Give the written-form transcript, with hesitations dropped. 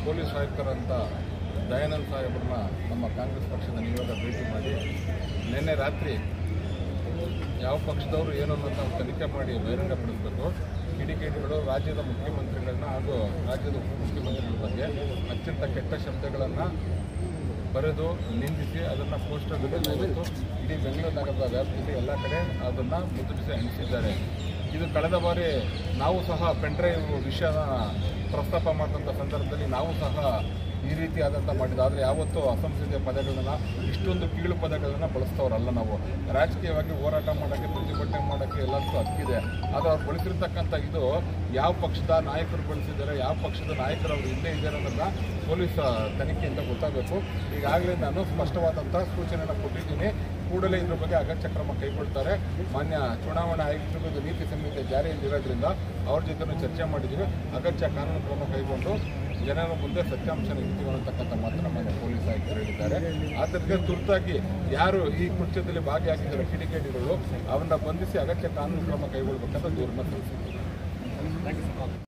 Police ಆಯುಕ್ತರಂತ Dayanand ಸಾಹೇಬ್ರನ್ನ ನಮ್ಮ ಕಾಂಗ್ರೆಸ್ ಪಕ್ಷದ ನಿಯೋಗ ಭೇಟಿ ಮಾಡಿ ನಿನ್ನೆ ರಾತ್ರಿ ಯಾವ ಪಕ್ಷದವರು ಏನು ಅನ್ನೋದು ನಾವು ತನಿಖೆ ಮಾಡಿ ಬಹಿರಂಗಪಡಿಸಬೇಕು. ಕಿಡಿಗೇಡಿಗಳು ರಾಜ್ಯದ ಮುಖ್ಯಮಂತ್ರಿಗಳನ್ನ ಹಾಗೂ ರಾಜ್ಯದ ಉಪಮುಖ್ಯಮಂತ್ರಿಗಳ ಬಗ್ಗೆ ಅತ್ಯಂತ ಕೆಟ್ಟ ಶಬ್ದಗಳನ್ನು ಬರೆದು ನಿಂದಿಸಿ ಅದನ್ನು ಪೋಸ್ಟರ್ಗಳಲ್ಲಿ ಇವತ್ತು ಇಡೀ ಬೆಂಗಳೂರು ನಗರದ ವ್ಯಾಪ್ತಿಯಲ್ಲಿ ಎಲ್ಲ ಕಡೆ ಅದನ್ನು ಮುದ್ರಿಸಿ ಅಂಟಿಸಿದ್ದಾರೆ. ಇದು ಕಳೆದ ಬಾರಿ ನಾವು ಸಹ ಪೆನ್ಡ್ರೈವ್ ವಿಷಯನ ಪ್ರಸ್ತಾಪ ಮಾಡಿದಂಥ ಸಂದರ್ಭದಲ್ಲಿ ನಾವು ಸಹ ಈ ರೀತಿಯಾದಂಥ ಮಾಡಿದ್ದು. ಆದರೆ ಯಾವತ್ತೂ ಅಸಂಸದೀಯ ಪದಗಳನ್ನು ಇಷ್ಟೊಂದು ಕೀಳು ಪದಗಳನ್ನು ಬಳಸ್ತವ್ರಲ್ಲ. ನಾವು ರಾಜಕೀಯವಾಗಿ ಹೋರಾಟ ಮಾಡೋಕ್ಕೆ ಪ್ರತಿಭಟನೆ ಮಾಡೋಕ್ಕೆ ಎಲ್ಲದಕ್ಕೂ ಹಕ್ಕಿದೆ. ಆದರೆ ಅವ್ರು ಬಳಸಿರ್ತಕ್ಕಂಥ ಇದು ಯಾವ ಪಕ್ಷದ ನಾಯಕರು ಬಳಸಿದ್ದಾರೆ, ಯಾವ ಪಕ್ಷದ ನಾಯಕರು ಅವರು ಹಿಂದೆ ಇದ್ದಾರೆ ಅನ್ನೋದನ್ನ ಪೊಲೀಸ್ ತನಿಖೆಯಿಂದ ಗೊತ್ತಾಗಬೇಕು. ಈಗಾಗಲೇ ನಾನು ಸ್ಪಷ್ಟವಾದಂಥ ಸೂಚನೆಯನ್ನು ಕೊಟ್ಟಿದ್ದೀನಿ. ಕೂಡಲೇ ಇದ್ರ ಬಗ್ಗೆ ಅಗತ್ಯ ಕ್ರಮ ಕೈಗೊಳ್ತಾರೆ. ಮಾನ್ಯ ಚುನಾವಣಾ ಆಯುಕ್ತರು ನೀತಿ ಸಂಹಿತೆ ಜಾರಿಯಲ್ಲಿರೋದ್ರಿಂದ ಅವ್ರ ಜೊತೆ ಚರ್ಚೆ ಮಾಡಿದ್ದೀವಿ. ಅಗತ್ಯ ಕಾನೂನು ಕ್ರಮ ಕೈಗೊಂಡು ಜನರ ಮುಂದೆ ಸತ್ಯಾಂಶನ ಇರ್ತೀವಿ ಅನ್ನತಕ್ಕಂಥ ಮಾತ್ರ ಮಾನ್ಯ ಪೊಲೀಸ್ ಆಯುಕ್ತರು ಹೇಳಿದ್ದಾರೆ. ಆದ್ದರಿಂದ ತುರ್ತಾಗಿ ಯಾರು ಈ ಕೃತ್ಯದಲ್ಲಿ ಭಾಗಿಯಾಗಿದ್ದಾರೆ ಕಿಡಿಗೇಡಿಗಳು ಅವನ್ನ ಬಂಧಿಸಿ ಅಗತ್ಯ ಕಾನೂನು ಕ್ರಮ ಕೈಗೊಳ್ಳಬೇಕಂತ ದೂರನ್ನು ತಿಳಿಸಿದ್ದಾರೆ.